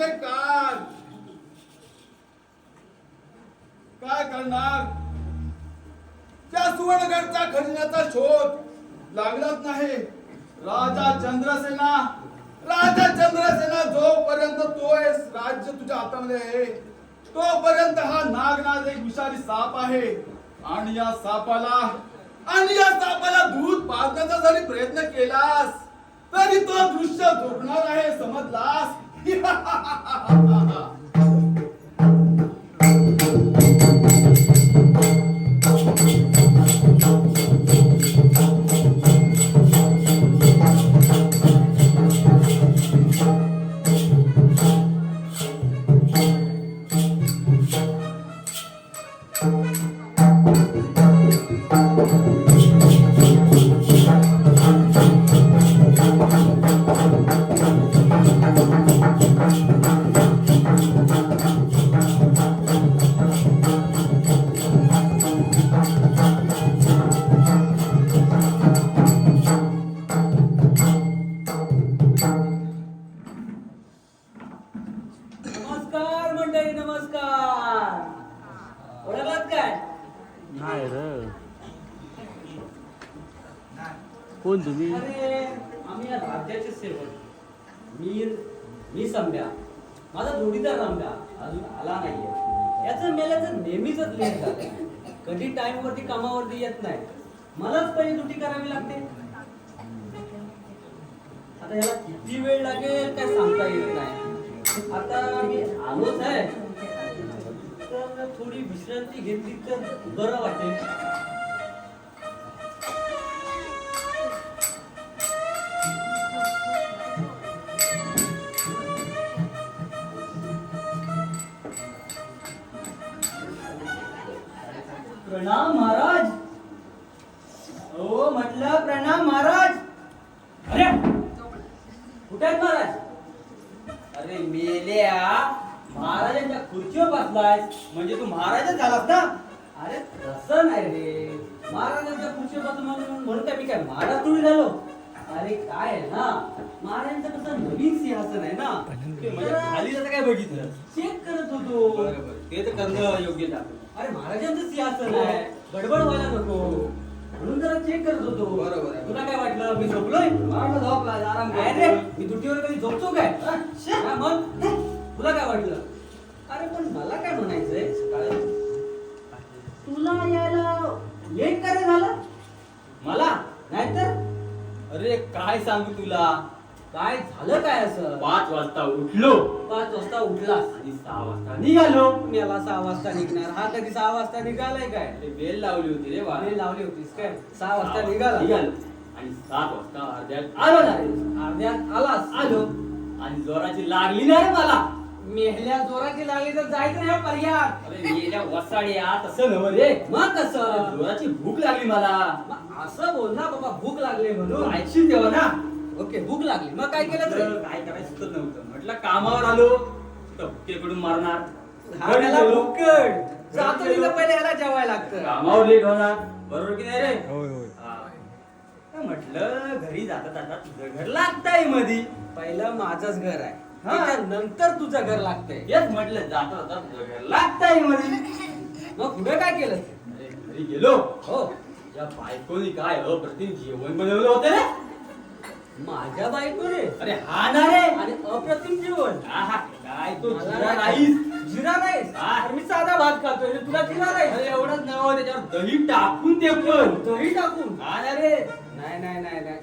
तुझे कान. काय करणार? त्या सुवर्णगडच्या खजिन्याचा शोध लागलाच नाही. राजा चंद्रसेना जोपर्यंत तो राज्य तुझ्या हातामध्ये आहे तोपर्यंत हा नागनाथ एक विषारी साप आहे. आणि या सापाला दूध पाजण्याचा जरी प्रयत्न केलास तरी तो दृश्य झोपणार आहे, समजलास? कोण तुम्ही? अरे आम्ही या राज्याचे सेवक. मी सम्या, माझा जोडीदार रामदा अजून आला नाहीये. याचं मेल्याचं नेहमीच लेट झालं. कधी टाइम वरती कामावरती येत नाही. मलाच पहिली ड्युटी करावी लागते. आता याला किती वेळ लागेल काय सांगता येत नाही. आता मी आलोच आहे तर थोडी विश्रांती घेतली तर बरं वाटेल. प्रणाम महाराज. हो म्हटलं प्रणाम महाराज. अरे कुठे आहेत महाराज? अरे मेल्या, महाराजांच्या खुर्चीवर बसलाय म्हणजे तू महाराजच झालास ना? अरे तसं नाही रे, महाराजांच्या खुर्चीवर बसून म्हणून काय मी काय महाराज थोडी झालो? अरे काय आहे ना, महाराजांचं कसं नवीन सिंहासन आहे ना, खाली जातं काय बघितलं, चेक करत होतो. ते तर करणं योग्य झालं. अरे महाराजांचं सिंहासन आहे, गडबड व्हायला नको म्हणून जरा चेक करत होतो. बरोबर आहे. तुला काय वाटलं मी झोपलोय? झोपला आराम काय रे, मी ड्युटीवर कधी झोपतो काय? मग तुला काय वाटलं? अरे पण मला काय म्हणायचंय, तुला यायला लेट काय झालं? मला नाहीतर अरे काय सांगू तुला, काय झालं काय असं? 5 वाजता उठलो. 5 वाजता उठलास आणि 6 वाजता निघालो. मला 6 वाजता निघणार, हा कधी 6 वाजता निघालाय काय? बेल लावली होती रे बा. बेल लावली होतीस काय? 6 वाजता निघालो आणि 7 वाजता अर्ध्यात आलो ना रे. अर्ध्यात आलास? आलो आणि जोराची लागली ना रे मला. मेहल्या जोराची लागली तर जायचं नाही पर्याय. अरे मेल्या वसाड्या तसं नव्ह रे. मग कसं? जोराची भूक लागली मला. मग असं बोल ना बाबा, भूक लागली म्हणून. ऐकशील तेव्हा ना. ओके, भूक लागली मग काय केलं तर? काय करायचं सुचत नव्हतं. म्हटलं कामावर आलो तर भुकेकडून मारणार. भुकड जातो तिथं पहिले ह्याला जेवायला लागतं. कामावर लेट होणार, बरोबर की नाही रे? होय होय. म्हटलं घरी जाता जाता तुझं घर लागतंय मधी. पहिलं माझंच घर आहे, हा. नंतर तुझं घर लागतंय. तेच म्हटलं जाता जाता तुझं घर लागतंय मधी. मग पुढे काय केलं? अरे घरी गेलो. हो, या बायकोनी काय अप्रतिम जेवण बनवलं होतं रे. माझ्या बायकोने? अरे हा ना रे. आणि अप्रतिम जेवण. आहा, काय तो मला जिरा नाही. राईस. जिरा राईस? हा. मी साधा भात खातोय, तुला जिरा राईस? अरे एवढंच नव्हतं, त्याच्यावर दही टाकून ते पण. दही टाकून? हा ना रे. नाही नाही नाही नाही,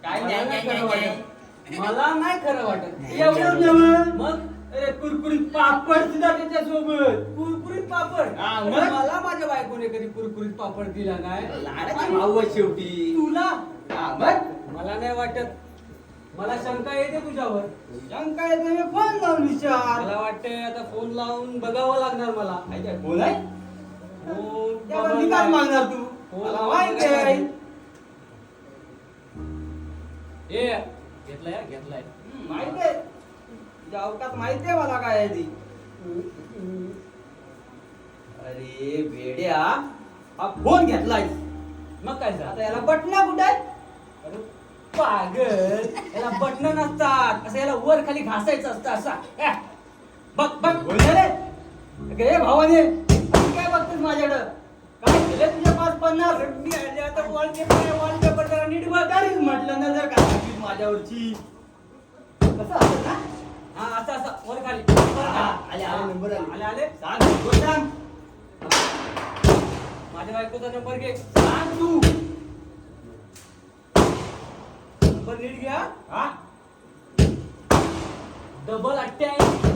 काय मला नाही, नाही नाही, खरं नाही, वाटत. मला नाही खरं वाटत. एवढंच नव्हतं. मग अरे कुरकुरीत पापड सुद्धा त्याच्यासोबत. कुरकुरीत पापड? हा, अरे मग? मला माझ्या बायकोने कधी कुरकुरीत पापड दिला नाही. लाडाची भाऊ आहे शेवटी. तुला? हा, मग? मला नाही वाटत. मला शंका येते तुझ्यावर. शंका येते, मी फोन लावून विचार. मला वाटतंय आता फोन लावून बघावं लागणार मला. काय काय बोल आहे? फोन त्यावर मी काय मागणार तू? मला माहिती आहे. ए घेतलाय घेतलाय. माहिती आहे. तुझ्या अवकात माहिती आहे मला काय आहे ती. अरे वेड्या, हा फोन घेतलाय. मग काय झालं? आता याला बटना कुठे आहे? अरे पागल, याला बटन नसतात. असं याला वर खाली घासायचं असतं. असा बघ बघ बोलले रे भावाने काय बघतोस माझ्याकडं काय केलं तुझ्या 550 मी आले आता वॉलपेपर जरा नीट बघ गाडीच म्हटलं ना जर काय सांगितलं माझ्यावरची कसं असं ना हा असं असं वर खाली आले आले नंबर आले आले सांग बोल सांग माझ्या बायकोचा नंबर घे सांग तू नंबर नीट घ्या हा डबल 88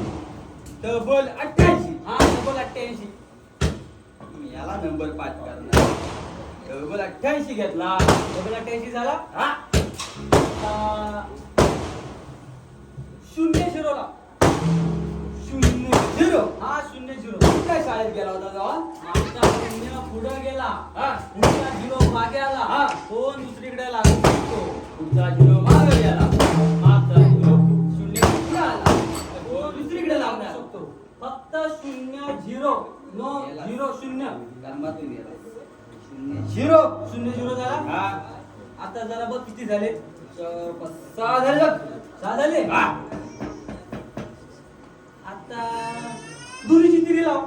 डबल 88 हा डबल 88 मी याला नंबर पाठ करणार डबल 88 घेतला डबल 88 झाला हा 00 ला 00 हा 00 काय शाळेत गेला होता तेव्हा मागचा शून्य पुढे गेला हा पुढचा 0 मागे आला हा फोन दुसरीकडे लागू शकतो पुढचा 0 मागे गेला मागचा 0 शून्य पुढे आला फोन दुसरीकडे लागू शकतो फक्त 0 0 नो 0 0 कर्मातून गेला 0 0 झाला हा आता जरा बघ किती झाले 6 झाले 6 झाले हा आता दुरीची तिरी लाव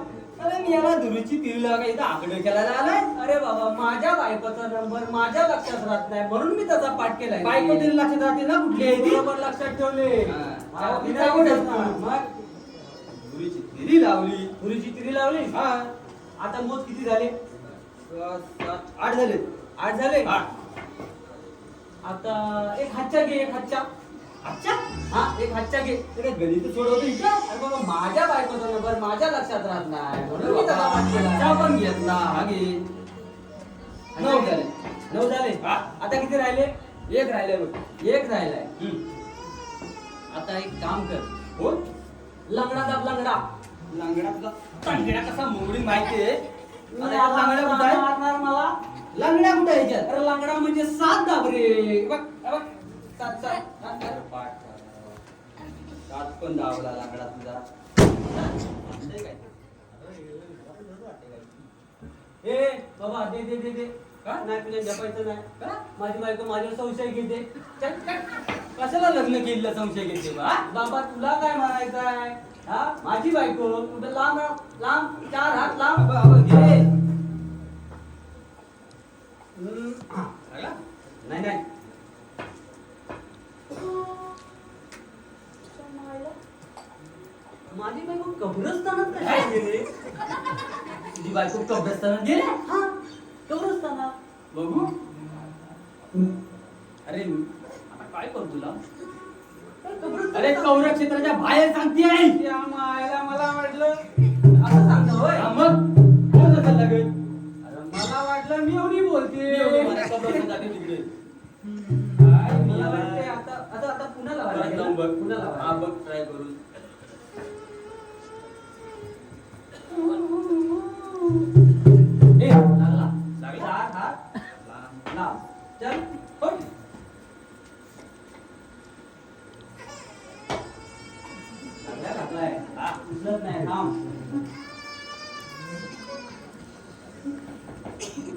अरे मी याला दुरीची तिरी लाव इथं आकडे केला आलाय अरे बाबा माझ्या बायकोचा नंबर माझ्या लक्षात राहत नाही म्हणून मी त्याचा पाठ केलाय बायको तरी लक्षात राहते ना कुठली आहे ती बरोबर लक्षात ठेवले मग दुरीची तिरी लावली दुरीची तिरी लावली हा आता मोज किती झाले 8 झाले 8 झाले आता एक हातच्या घे एक हातच्या अच्छा हा एक हातच्या घे ते गणित सोडवतो इथं अरे बाबा माझ्या बायकोचा नंबर माझ्या लक्षात राहत नाही म्हणून मी त्याला हातच्या पण घेतला हा घे 9 झाले आता किती राहिले एक राहिले बघ एक राहिलाय आता एक काम कर हो लंगडा दाब लंगडा लंगडा तुझा लंगडा कसा मोगडी माहितीये लंगडा कुठं आहे मारणार मला लंगडा कुठं आहे याच्यात अरे लंगडा म्हणजे 7 दाब रे बघ बघ 7 पण दाबला लंगडा तुझा ए बाबा दे दे दे दे का नाही तुला जपायचं नाही का माझी बायको माझ्यावर संशय घेते कशाला लग्न केलेलं संशय घेते बाबा तुला काय म्हणायचं आहे हा माझी बायको कुठं लांब लांब 4 हात लांब घे नाही नाही माझी बायको कब्रस्तानात कशी गेली तुझी बायको कब्रस्तानात गेली हा कब्रस्तानात बघू अरे आता काय करू तुला अरे कौर क्षेत्राच्या बाहेर सांगते आहे त्या मायला मला वाटलं असं सांगतो होय मग बोल कसं लागेल अरे मला वाटलं मी एवढी बोलते तिकडे मला वाटते आता आता आता पुन्हा लावायला बघ पुन्हा लावा हा बघ ट्राय करून ए लागला लागला हात लाव चल हो लागलाय हा उचलत नाही थांब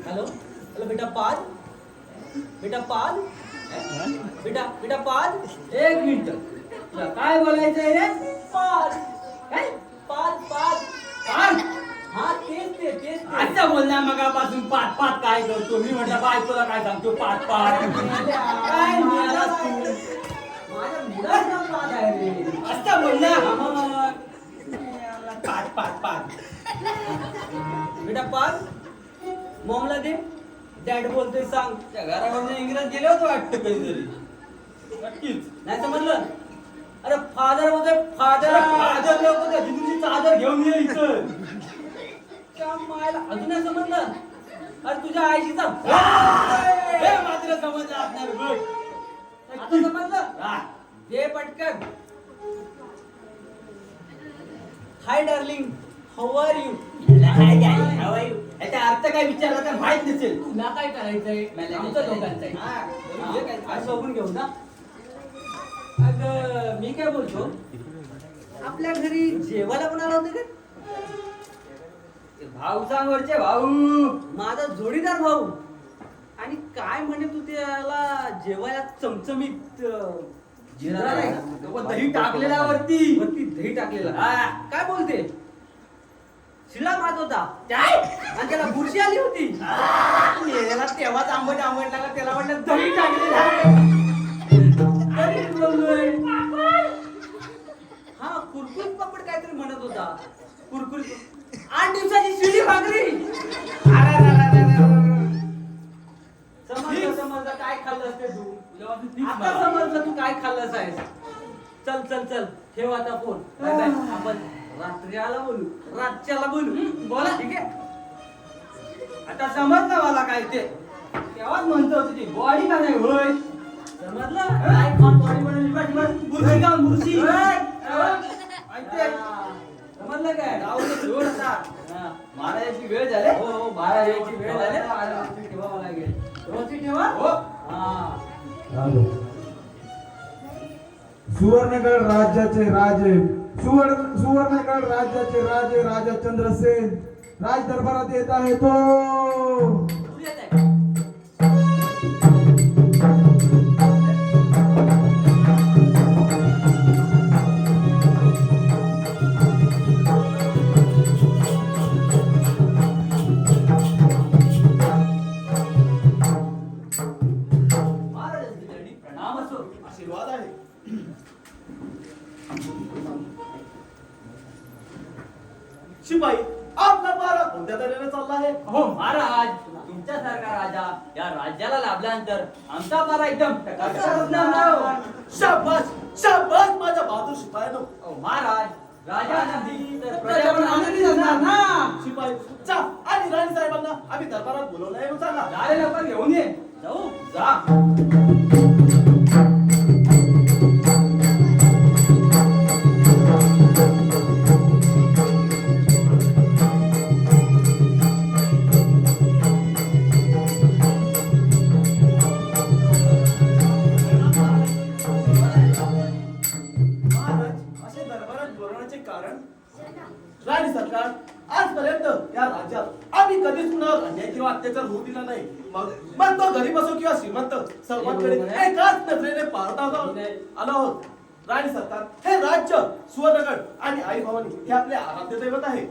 हॅलो हॅलो बेटा पाद बेटा पाद बेटा बेटा पाद 1 मिनिट तुला काय बोलायचंय रे पाद काय पाद पाद पाद हा तेच आता बोलणार मगापासून पाद पाद काय करतो मी म्हटलं बायकोला काय सांगतो पाद पाद काय मिळालास तू माझ्या मुलाचा पाद आहे रे असं बोलणार पाद पाद पाद बेटा पाद मॉमला दे डॅड बोलतोय सांग त्या घरामध्ये इंग्रज गेले होते वाटतं कधीतरी नक्कीच नाही समजलं अरे फादर बोलतोय फादर फादर लोक तुझी चादर घेऊन ये इथं त्या मायला अजून नाही समजलं अरे तुझ्या आईशीचा हे मात्र समजलं असणार बघ आता समजलं दे पटकन hi darling how are you how are you याचा अर्थ काय विचारला तर माहित नसेल तुला काय करायचंय आमचं लोकांचं आहे बघून घेऊ ना अगं मी काय बोलतो आपल्या घरी जेवायला पण आला होते का भाऊ सांग वरचे भाऊ माझा जोडीदार भाऊ आणि काय म्हणे तू त्याला जेवायला चमचमीत जिरा नाही का? तो पण दही टाकलेला वरती. वरती दही टाकलेला. हा, काय बोलते? शिळा भात होता काय? आणि त्याला बुरशी आली होती. मेलेला तेव्हाच आंबट लागला, त्याला म्हटलं दही टाकलेला आहे. तरी बोललोय. हा, कुरकुरीत पापड काहीतरी म्हणत होता. कुरकुरीत 8 दिवसाची शिळी भाकरी. समजलं काय खाल्लंस ते तू. आता समजलं तू काय खाल्लंस आहेस. चल चल चल, ठेव आता फोन. Bye bye. आपण रात्रीला बोलू, रातच्याला बोलू. बोला. ठीक आहे. आता समजलं मला काय ते. तेव्हाच म्हणतो तुझी बॉडी का नाही होय. समजलं काय खाऊन बॉडी बनवली. बुरशी का बुरशी. ऐकते. समजलं काय? गावाला सोड आता. महाराजाची वेळ झाली. हो, महाराजाची वेळ झाली. व्यवस्थित ठेवावं लागेल. व्यवस्थित ठेवा. हो. आलो. सुवर्णगड राज्याचे राजे सुवर्णगड राज्याचे राजे राजा चंद्रसेन राज दरबारात येत आहे तो. कुठे येत आहे? महाराजांची चरणी प्रणाम असो. आशीर्वाद आहे. शिपाई, आपला मारा कोणत्या तऱ्हेने चालला आहे? हो महाराज, तुमच्यासारखा राजा या राज्याला लाभल्यानंतर आमचा पारा एकदम टकाटक असणार नाही. शाबास शाबास माझ्या बहादूर शिपायानो. हो महाराज, राजा आनंदी तर प्रजा पण आनंदी असणार ना. शिपाई, जा आणि राणी साहेबांना आम्ही दरबारात बोलवलं आहे सांगा. जाळे लवकर घेऊन ये. जाऊ जा. महाराज, असे दरबारात बोलवण्याचे कारण? राणी सरकार, आजपर्यंत या राज्यात आम्ही कधीच कुणावर अन्याय किंवा अत्याचार होऊ दिला नाही. मग तो गरीब असो किंवा श्रीमंत, सर्वांकडे एकाच नजरेने पाहता आलो आहोत. राणी सरकार, हे राज्य सुवर्णगड आणि आई भवानी हे आपले आराध्य दैवत आहे.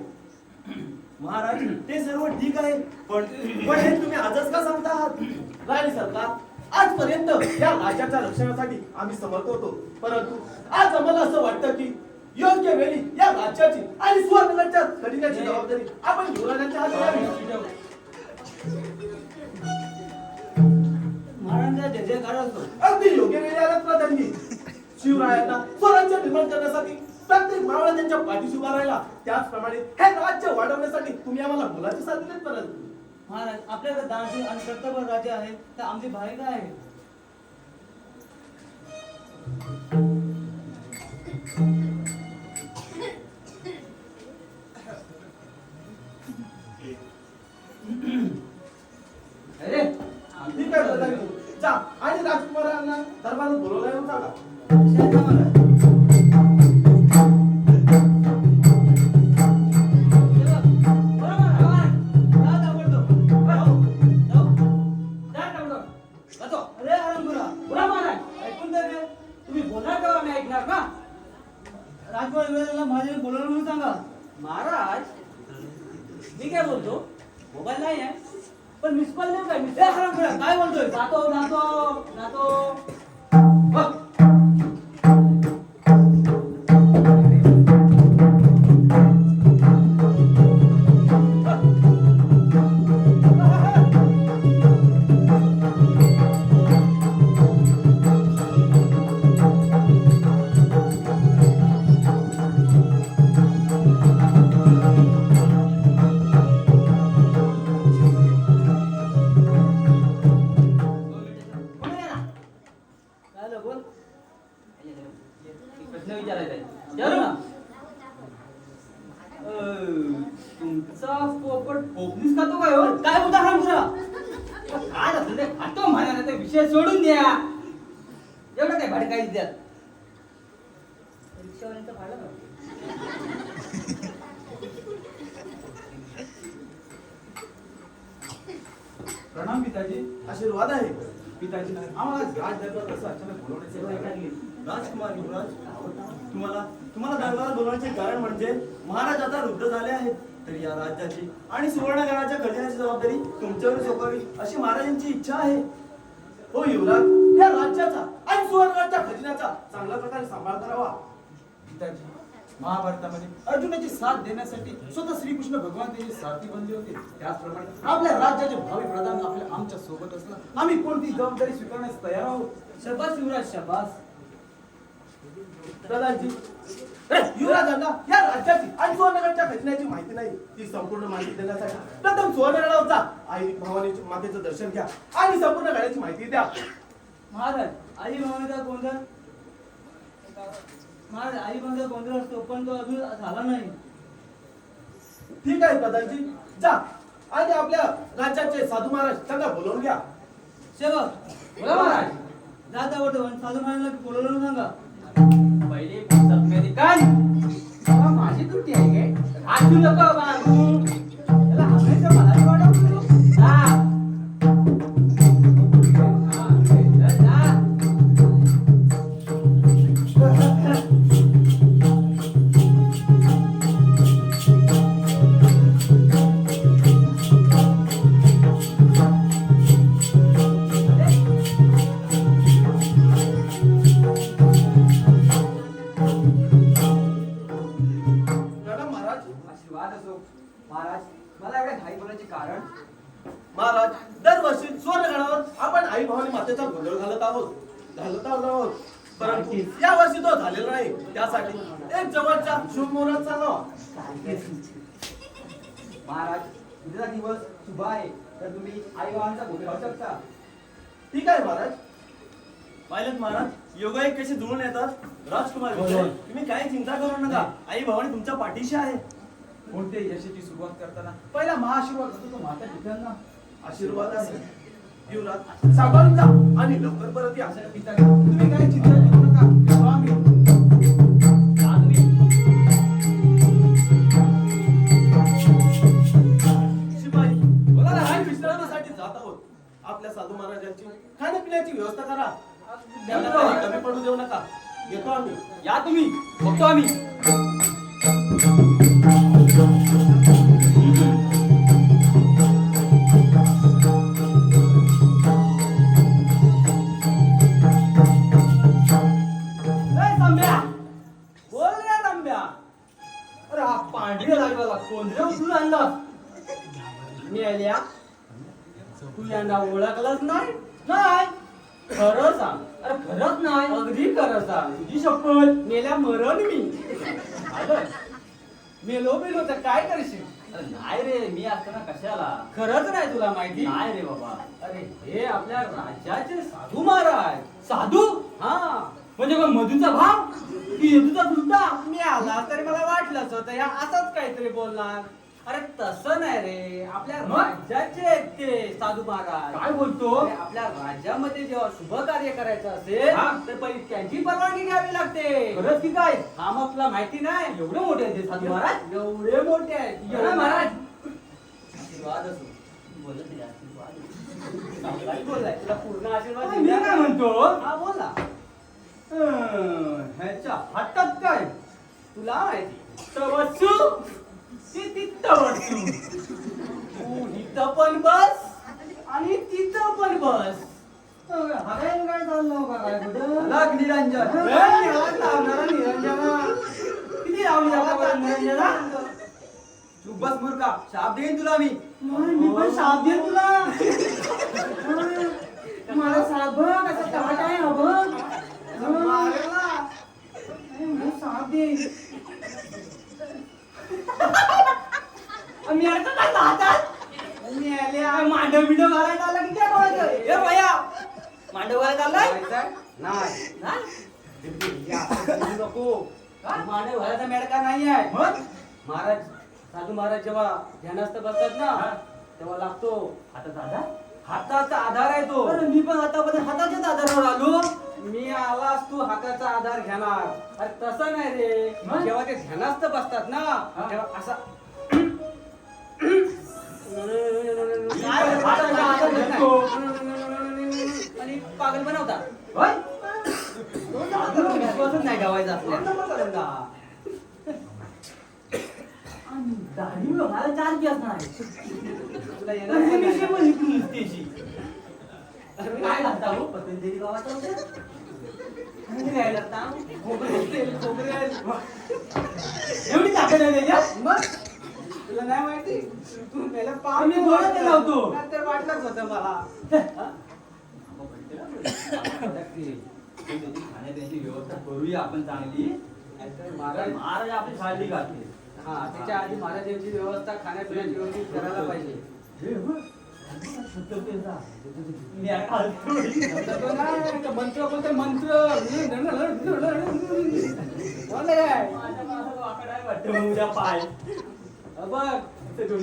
महाराज, ते सर्व ठीक आहे, पण हे तुम्ही आजच का सांगता आहात? राणी सरकार, आजपर्यंत या राज्याच्या रक्षणासाठी आम्ही समर्थ होतो, परंतु आज आम्हाला असं वाटतं की योग्य वेळी या राज्याची आणि सुवर्णगडच्या खजिन्याची जबाबदारी आपण युवराजांच्या हाती द्यावी. महाराजांचा जय जयकार असतो. अगदी योग्य वेळी आलात ना त्यांनी. शिवरायांना स्वराज्य निर्माण करण्यासाठी प्रत्येक मावळा त्यांच्या पाठीशी उभा राहिला, त्याचप्रमाणे हे राज्य वाढवण्यासाठी तुम्ही आम्हाला मुलाची साथ दिलीत. परंतु महाराज, आपल्याकडे दानशील आणि कर्तव्य राजा आहे, तर आमची भाई काय आहे? अरे ठीक आहे दादाजी, जा आणि राजकुमारांना दरबारात बोलवलं आहे सांगा. शांत महाराज. माझे बोलवलं म्हणून सांगा. महाराज, मी काय बोलतो, मोबाईल नाही आहे, पण मिस कॉल देऊ काय? काय बोलतोय? जातो जातो जातो. प्रश्न विचारायचा आहे. विचारू ना. तुमचा पोपट पोपलीस खातो काय हो? काय उदाहरण पुरा? काय असं ते खातो म्हणाला, ते विषय सोडून द्या. एवढं काय भाडं काहीच द्या. रिक्षावाल्यांचं भाडं का? प्रणाम पिताजी. आशीर्वाद आहे पिताजी. आम्हाला राज दरबार कसं अचानक बोलवण्याची वेळ लागली. राजकुमार युवराज, तुम्हाला दरबारात बोलवण्याचे कारण म्हणजे महाराज आता वृद्ध झाले आहेत, तर या राज्याची आणि सुवर्णगडाच्या खजिन्याची जबाबदारी तुमच्यावर सोपावी अशी महाराजांची इच्छा आहे. हो युवराज, या राज्याचा आणि सुवर्णगडाच्या खजिन्याचा चांगल्या प्रकारे सांभाळ करावा. पिताजी, महाभारतामध्ये अर्जुनाची साथ देण्यासाठी स्वतः श्रीकृष्ण भगवान त्यांची साथी बनले होते. त्याचप्रमाणे आपल्या राज्याचे भावी प्रधान आमच्या सोबत असलं आम्ही कोणती जबाबदारी स्वीकारण्यास तयार आहोत. शबास युवराज, शबास. प्रधानजी, युवराजांना या राज्याची आणि सुवर्णगडाच्या खजिन्याची माहिती नाही. ती संपूर्ण माहिती देण्यासाठी प्रथम सुवर्णगडावर जा, आई भवानीच्या मातेचं दर्शन घ्या आणि संपूर्ण गडाची माहिती द्या. महाराज, आई भावाचा गोंधळ महाराज, आई भावाचा गोंधळ असतो पण तो अजून झाला नाही. ठीक आहे प्रधानजी, जा आणि आपल्या राज्याचे साधू महाराज त्यांना बोलवून घ्या. सेवक, बोला महाराज. जा आवडतो साधू महाराजांना बोलवलं सांगा. पहिले पुस्तक मेरी कान माझी त्रुटी आहे काय? हात नको बाबू. त्याला हमेशा मला वाटत जा. मॅडम महाराज, आशीर्वाद असो. महाराज, मला एवढ्या घाई बोलायचे कारण? महाराज, दरवर्षी सुवर्णगडावर आपण आई भवानी मातेचा गोंधळ घालत आहोत. परंतु या वर्षी तो झालेला नाही. त्यासाठी एक जवळचा शुभ मुहूर्त सांगावा. महाराज, उद्याचा दिवस शुभ आहे तर तुम्ही आई बाबांचा गोंधळ घालू शकता. ठीक आहे महाराज. पाहिलं महाराज, योगायोग कसे जुळून येतात. राजकुमार युवराज, तुम्ही काही चिंता करू नका. आई भवानी तुमच्या पाठीशी आहे. कोणत्याही यशाची सुरुवात करताना पहिला महाआशीर्वाद असतो तो माता पित्यांना. आशीर्वाद आहे. युवराज, सांभाळून जा आणि लवकर परत या. पिताजी, तुम्ही काही चिंता करू नका. येतो आम्ही. शिपाई, बोला ना, आम्ही विश्रांतीसाठी जात आहोत. आपल्या साधू महाराजांची खाण्यापिण्याची व्यवस्था करा. त्यांना काही कमी पडू देऊ नका. येतो आम्ही. या तुम्ही, बघतो आम्ही. तांब्या, बोल रे तांब्या. अरे हा पांढरी लागला कोंढरे उचलून आणला. मेल्या, तू यांना ओळखलंच नाही? नाही. खरं सांग. अरे खरंच नाही. अगदी खरं सांग. तुझी शपथ. मेल्या मरण मी. आलं? मेलो तर काय करशील? अरे नाही रे, मी असताना कशाला? खरंच नाही तुला माहिती? नाही रे बाबा. अरे हे आपल्या राज्याचे साधू महाराज. साधू? हा, म्हणजे मग मधूचा भाव की यदूचा दुसरा? मी आला तरी मला वाटलंच होतं या असंच काहीतरी बोलणार. अरे तसं नाही रे, आपल्या राज्याचे आहेत ते साधू महाराज. काय बोलतो? आपल्या राज्यामध्ये जेव्हा शुभ कार्य करायचं असेल तर पहिले त्यांची परवानगी घ्यावी लागते. खरंच की काय? हा मग तुला माहिती नाही? एवढे मोठे आहेत ते साधू महाराज. एवढे मोठे आहेत. एवढे महाराज. आशीर्वाद असो. बोलत नाही, आशीर्वाद. चांगलाच बोललाय. तुला पूर्ण आशीर्वाद. मी काय म्हणतो? हा बोला. ह्याच्या हातात काय? तुला माहिती तवसू ती तिथं बसू. तू इथं पण बस आणि तिथं पण बस. हा काय चाललं का काय कुठं? लाग निरंजन. लावणारा निरंजना. किती लावली आतापर्यंत निरंजना? चुप बस मूर्खा. शाप देईन तुला मी. मी पण शाप देईन तुला. मला साप बघ कसं टमाट आहे हा बघ. साप देईन. मांडव बिंडव घालायला आला की काय बोलायचं? ए भैया, मांडव घालायला आलाय? नाही. नको. मांडव घालायचा मेडका नाही आहे. महाराज, साधू महाराज जेव्हा ध्यानस्थ बसतात ना तेव्हा लागतो हाताचा आधार. हाताचा आधार आहे तो. मी पण आतापर्यंत हाताच्याच आधारावर आलो. मी आलास तू हाताचा आधार घेणार. अरे तसं नाही रे, जेव्हा ते ध्यानस्थ बसतात ना तेव्हा असा हाताचा आधार घेतो आणि पागल बनवतात. आता विश्वासच नाही गावायचा आपल्याला. आणि दाढीमुळं मला चार्ज असणार तुला येणार पण नाही. काय लागता हो पतंजली गावाच्या काय लागता एवढी ताकद आहे त्याच्यात. मग तुला नाही माहिती तू पहिला पाव मी गोळा केला होतो. तर वाटलंच होतं मला. खाण्यापिण्याची व्यवस्था करूया आपण चांगली. महाराज आपली काळजी घालते. हा त्याच्या आधी महाराजांची व्यवस्था खाण्यापिण्याची व्यवस्थित करायला पाहिजे. मंत्र कोणते मंत्र बघ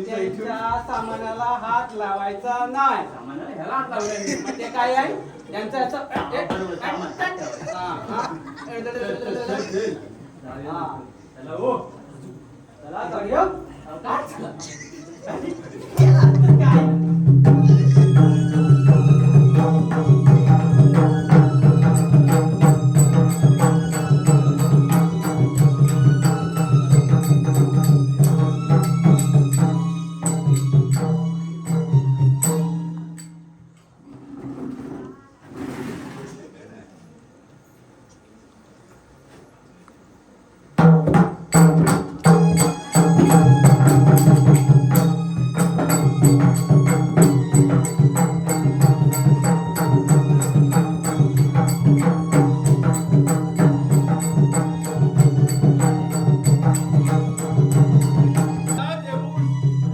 त्यांच्या सामानाला हात लावायचा नाही. ह्याला हात लावलाय. मग ते काय आहे त्यांचं असं चला हो. चला गाडीवर.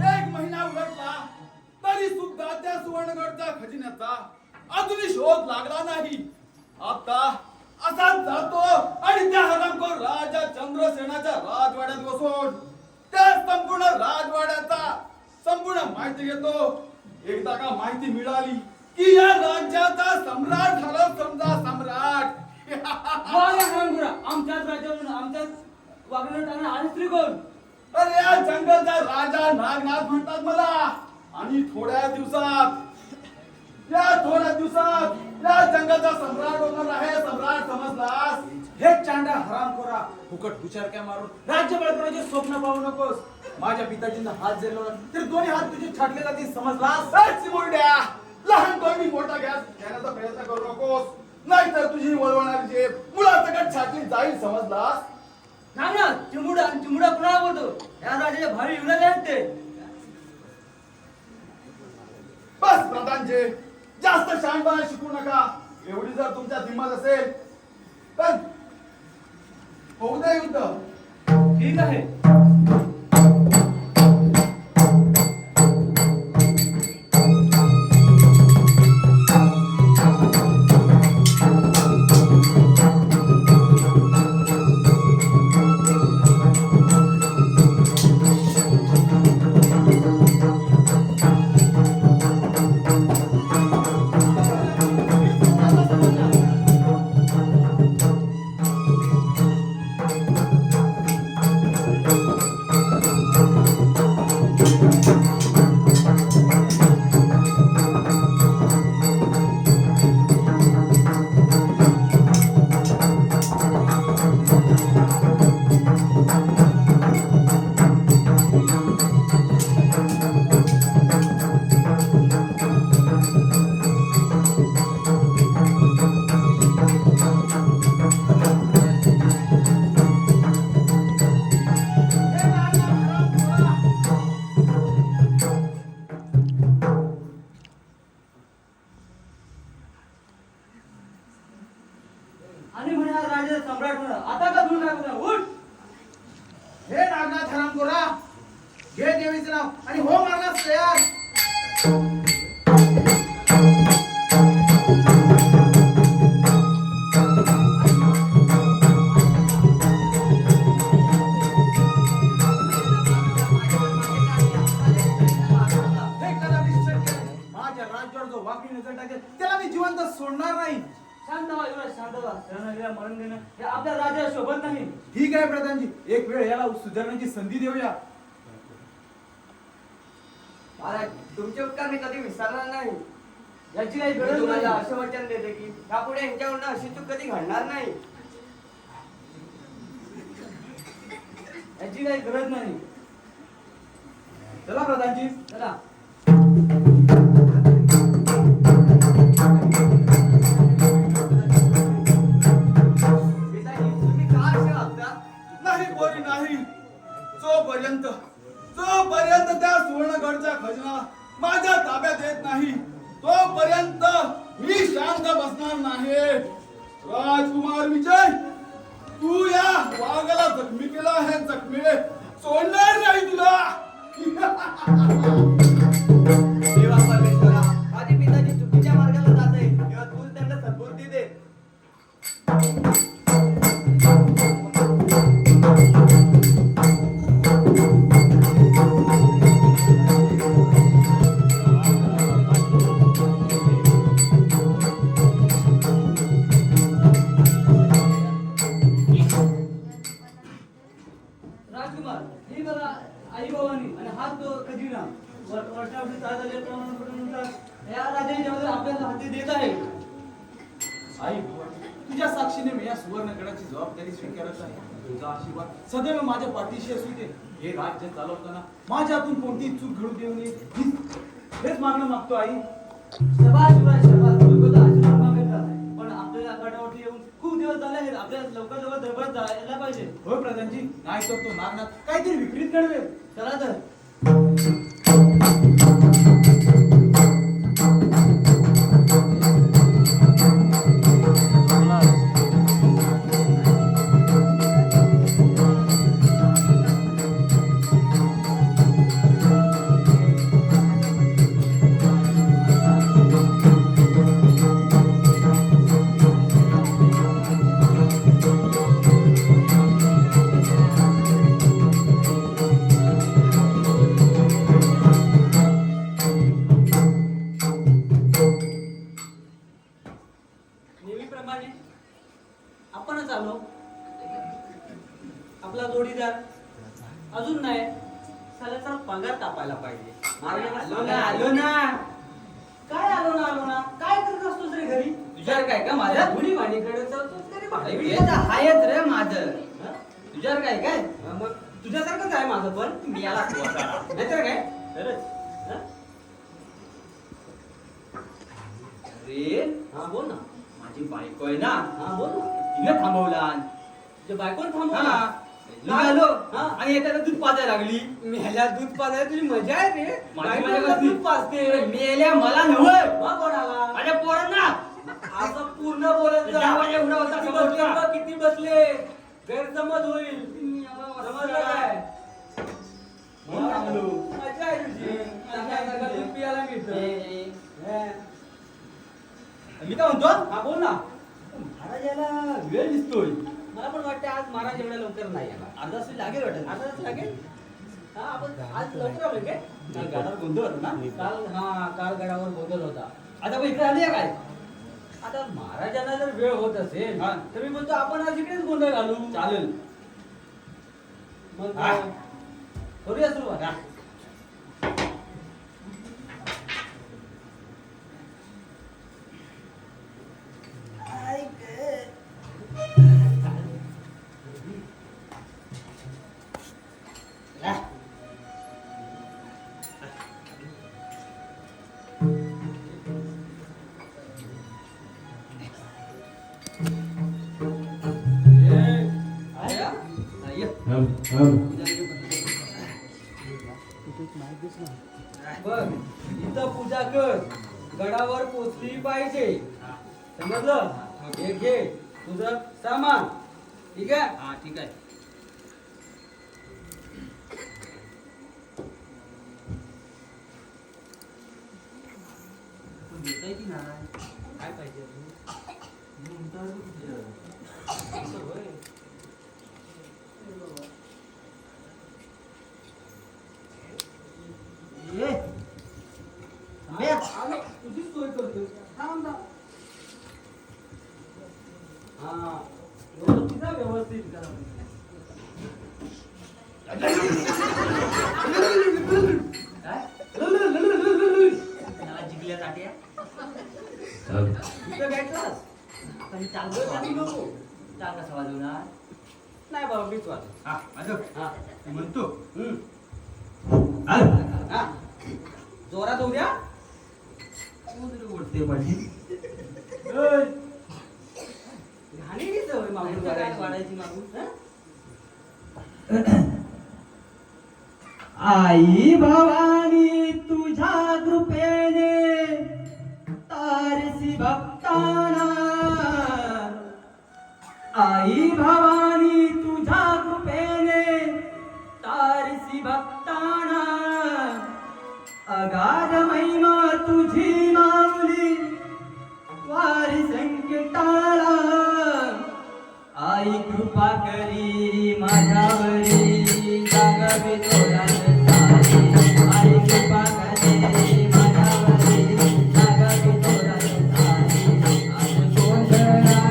एक महिना उलटला तरी सुद्धा त्या सुवर्णगडच्या खजिन्याचा अजूनही शोध लागला नाही. आता असाच जातो आणि त्या हरामखोर राजा चंद्रसेनाच्या राजवाड्यात बसून त्या संपूर्ण राजवाड्याचा संपूर्ण माहिती घेतो. एकदा का माहिती मिळाली की या राज्याचा सम्राट झाला. समजा सम्राट आमच्याच राज्यावरून आमच्याच वागणं टाकणं आणि स्त्री कोण? अरे या जंगलचा राजा नागनाथ म्हणतात मला. आणि थोड्या दिवसात या जंगलचा सम्राट होणार आहे. सम्राट समजलास? हे चांडा हरामखोरा फुकट हुशारक्या मारून राज्य बळकवण्याचे स्वप्न पाहू नकोस. माझ्या पिताजींना हात जर लावला तर दोन्ही हात तुझे छाटले जातील. समजलास? चिमुरड्या, लहान कोणी मोठा घेण्याचा प्रयत्न करू नकोस. नाहीतर तुझी वळवणारी जेब मुळासकट छाटली जाईल. समजलास? नाही ना चिमुडा कुणाला बोलतो? या राजाचे भावी येऊन आहेत ते. बस प्रधानचे, जास्त शहाणपणा शिकू नका. एवढी जर तुमच्या हिंमत असेल तर होऊ दे युद्ध. ठीक आहे. आणि म्हणे हा राजा सम्राट होणार. आता का धुंड लागणार? उठ. हे नागनाथ हरामखोरा घे देवीचं नाव आणि हो मारलास तयार. माझ्या राज्यावर जो वाकडी नजर टाकेल त्याला मी जिवंत सोडणार नाही. शांत व्हा युवराज, शांत व्हा. शरणागतीला मरण देणं हे आपल्या राजाला शोभत नाही. ठीक आहे प्रधानजी, एक वेळ याला सुधारण्याची संधी देऊया. महाराज तुमचे उपकार मी कधी विसरणार नाही. याची काही मी गरज तुम्हाला नाही. असं वचन देते की यापुढे यांच्याकडनं अशी चूक कधी घडणार नाही. याची काही गरज नाही. चला प्रधानजी. चला. पिताजी, तुम्ही का असे वागता? नाही पोरी नाही. जोपर्यंत त्या सुवर्णगडचा खजिना माझ्या ताब्यात येत नाही तोपर्यंत मी शांत बसणार नाही. राजकुमार विजय, तू या वाघाला जखमी केला आहे. जखमी सोडणार नाही तुला. देवा परमेश्वरा, माझे पिताजी चुकीच्या मार्गाला जात आहे तेव्हा तू त्यांना सद्बुद्धी दे. राजकुमार, हे बघा आई भवानी आणि हा तो खजिना वर्षावर्षी प्रमाणानुसार या राजाने जेव्हा आपल्याला हाती देत आहे. आई तुझ्या साक्षीने मी या सुवर्णगडाची जबाबदारी स्वीकारत आहे. तुझा आशीर्वाद सदैव माझ्या पाठीशी असू दे. हे राज्य चालवताना माझ्या हातून कोणतीही चूक घडू देऊ नये हेच मागणं मागतो आई. शबाश शिवाय शबाश, लोकं आशीर्वाद मागतात पण आपल्याला गडावरती येऊन खूप दिवस झाले आहेत. आपल्याला लवकर दरबारात जायला पाहिजे. होय प्रधानजी, नाही तर तो नागनाथ काहीतरी विपरीत घडवेल. चला तर. नेहमीप्रमाणे आपणच आलो. आपला जोडीदार अजून नाही. साल्याचा पगार कापायला पाहिजे. आलो ना. काय आलो ना काय करत असतोस रे घरी? तुझ्यावर काय का माझ्या? धुनी भांडीकडे चालतोस का रे भांडी? हे तर आहेच रे माझं. हं? तुझ्यावर काय काय? मग तुझ्यासारखंच आहे माझं पण. मी याला नाहीतर काय खरंच. हं? अरे हा बोल ना. माझी बायको आहे ना, हा बोल ना. तिने थांबवला. तुझ्या बायकोन थांबव हा. ना. निघालो हा. आणि एखादा दूध पाजायला लागली. मी ह्याला दूध पाजायला तुझी मजा आहे रे. माझी बायकोला मजा कसली? दूध पाजते. मेल्या मला नव्हे, मग कोणाला? माझ्या पोरांना. असं पूर्ण बोलत जा. जावा एवढा होता किती समोरचा. बसले बघ, किती बसले. गैरसमज होईल. समजलं काय? म्हणून थांबलो. मजा आहे तुझी. आता दूध पियाला मिळतं. हं. मी काय म्हणतो, हा बोल ना. महाराजाला वेळ दिसतोय. मला पण वाटतं आज महाराज एवढ्या लवकर नाही येणार. अर्धा तास लागेल वाटत. आता असं लागेल. हा आपण आज लवकर आलोय काय? काल गाडावर गोंधळ होता ना. काल गडावर गोंधळ होता. आता पण इकडे आली आहे काय? आता महाराजांना जर वेळ होत असेल हा. तर मी म्हणतो आपण आज इकडेच गोंधळ घालू. चालेल. मग हा. करूया सुरुवात. हा. बघ इथं पूजा कर. गडावर पोचली पाहिजे. समजलं? हे घे तुझं सामान. ठीक आहे? हा ठीक आहे. देताय की नाही? काय पाहिजे अजून? असं होय. ये. आलो, तुझीच सोय करतोय. थांब ना. हा व्यवस्थित जा, व्यवस्थित करा. काय? त्याला जिंकल्यासाठी आहे. पण चांगलं चालू नको. चांगला कसा वाजवणार? नाही बाबा मीच वाजव. हा माझं हा. मी म्हणतो हा. जोरात होऊ द्या. ओढते माझी घाणेरडी सवय मागून वाढायची. वाढायची मागून. हा? आई भवानी तुझ्या कृपेने तारसी भक्ताना, आई भवानी तुझ्या कृपेने तारसी भक्ताना, अगाध महिमा तुझी माऊली वारी संकटाला, आई कृपा करी माझ्यावरी जागावे थोडा सारी, आई कृपा करी माझ्यावरी जागावे थोडा सारी, आज गोंधळाला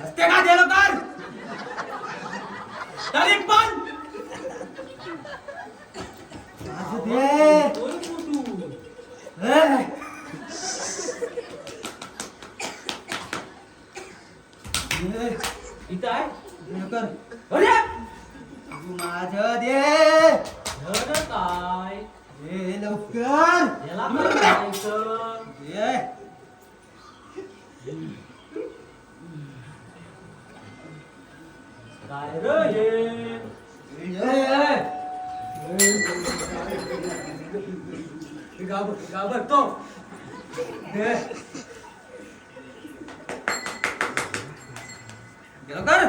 हसते का ते लोक? तरी पण इथं आहे अरे माझं दे धन काय दे लवकर याला काय करायचं? दे काय रे हे घाबरतो. लवकर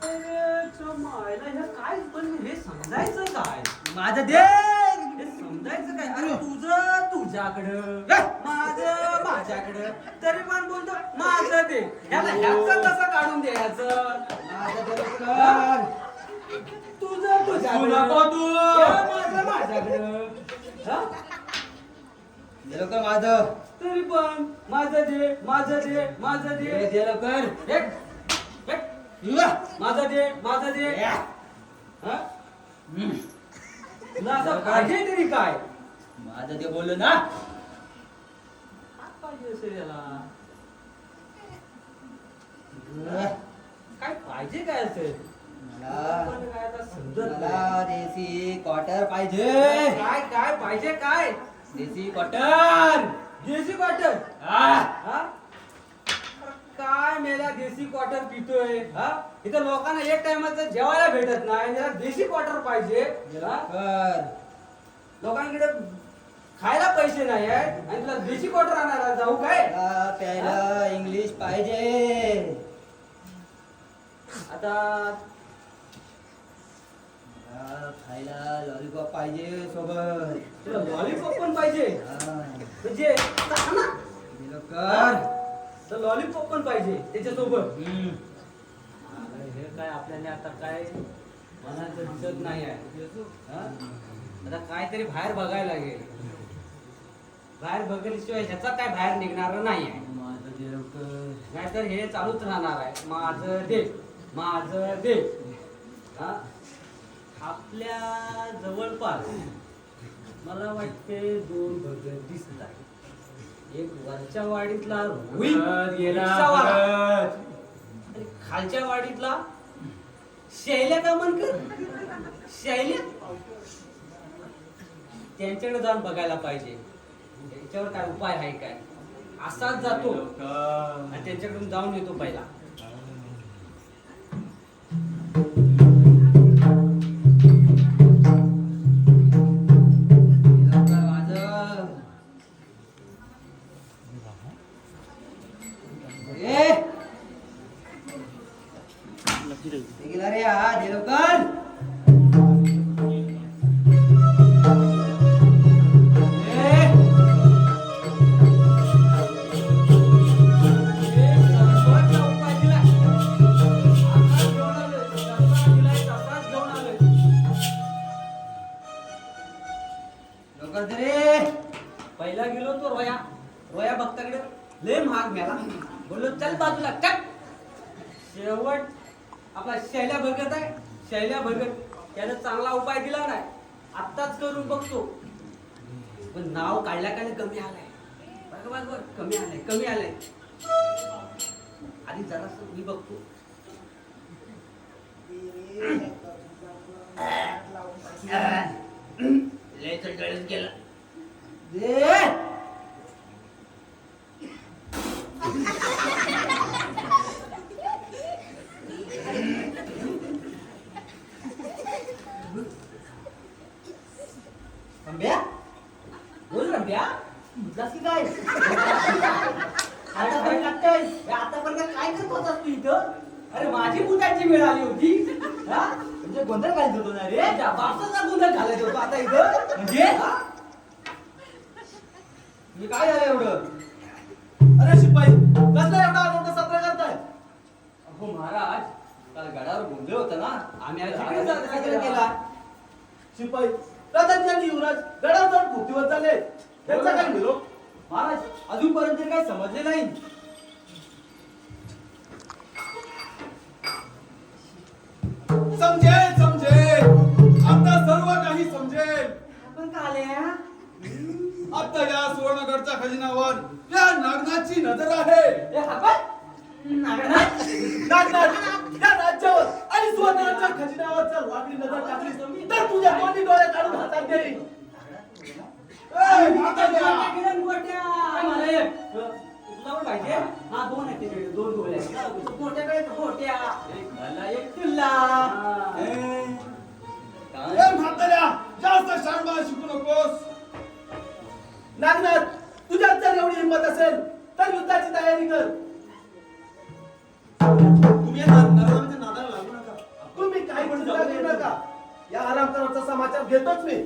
अरे मायला ह्या काय पण हे समजायचं काय? माझं दे हे समजायचं काय? अरे तुझं तुझ्याकडं, माझं माझ्याकडं, तरी पण बोलतो माझं दे. ह्याला ह्याचं कसं काढून द्यायचं? माझं दे लवकर तुझं तुझ्याकडं, नको तू. हे माझं माझ्याकडं. हा? दे लवकर माझं तरी पण माझं दे, माझं दे, माझं दे. दे लवकर एक, एक. माझं दे, माझं दे. हा? तुला असं पाहिजे तरी काय? माझं दे बोललो ना काय पाहिजे असेल याला? काय पाहिजे काय असेल? मला पण काय आता समजत मला नाही. देसी क्वार्टर पाहिजे काय काय पाहिजे काय? देसी क्वार्टर देशी क्वार्टर हा? काय मेला देशी क्वार्टर पितोय हा? इथं लोकांना एक टायमाचं जेवायला भेटत नाही जरा देशी क्वार्टर पाहिजे हा? लोकांकडे खायला पैसे नाही आहेत आणि तुला देशी क्वार्टर आणायला जाऊ काय प्यायला इंग्लिश पाहिजे. आता खायला लॉलीपॉप पाहिजे सोबत. तुला लॉलीपॉप पण पाहिजे म्हणजे तर लॉलीपॉप पण पाहिजे त्याच्यासोबत. हे काय आपल्याला आता काय मनाचं दिसत नाही आहे हा? आता काहीतरी बाहेर बघायला लागेल. बाहेर बघितल्याशिवाय ह्याचा काय बाहेर निघणार नाही आहे. नाहीतर हे चालूच राहणार आहे माझं दे हा? आपल्या जवळपास मला वाटते 2 भगत दिसतात. एक वरच्या वाडीतला रिक्षावाला आणि खालच्या वाडीतला शैल्या का म्हणकर शैल्या. त्यांच्याकडे जाऊन बघायला पाहिजे त्यांच्यावर काय उपाय आहे काय. असाच जातो आणि त्यांच्याकडून जाऊन येतो पहिला. रे हा देवकर. पहिला गेलो तो रोया भक्ताकडे लय महाग मिळाला. बोललो चल बाजूला टक. शेवट आपला शैल्या भगत आहे शैल्या भगत त्यानं चांगला उपाय दिला नाही. आत्ताच करून बघतो पण नाव काढल्या कमी आलंय. बरोबर कमी आलंय आधी जरासं मी बघतो. लय चढळत गेला रंब्या बोल रंब्या मुद्दास की काय आतापर्यंत काय करत होतास तू इथं? अरे माझी बुटाची वेळ आली होती हा? म्हणजे गोंधळ घालत होतो ना रे. त्या बापसाचा गोंधळ घालायचा होता आता इथं म्हणजे हा? मी काय झालं एवढं? अरे शिपाई कसला एवढा अनोखा सत्र करताय? अहो महाराज काल गडावर गोंधळ होता ना आम्ही आज तिकडे इकडे साजरा साजरा केला. शिपाई राजांनी युवराज गडावर जाऊन खूप दिवस झाले त्यांचा काय निरोप? महाराज अजूनपर्यंत काही समजले नाही. समजेल आता सर्व काही समजेल. आपण का आले? आता या सुवर्णगडच्या खजिन्यावर या नागनाची नजर आहे. नागनाथ या राज्यावर आणि सुवर्णाच्या खजिन्यावर जर वाकडी नजर टाकलीस तर तुझ्या दोन्ही डोळे काढून हातात देईल. तुला पण पाहिजे हा 2 आहेत त्याच्याकडे 2 डोळे आहेत. मोठ्याकडे मोठ्या एक मला एक तुला म्हाताऱ्या जास्त शानबाज शिकू नकोस. नागनाथ तुझ्यात जर एवढी हिंमत असेल तर युद्धाची तयारी कर. तुम्ही नरनाथाच्या नादाला लागू नका. तुम्ही काही म्हणू नका. या आरामकराचा समाचार घेतोच मी.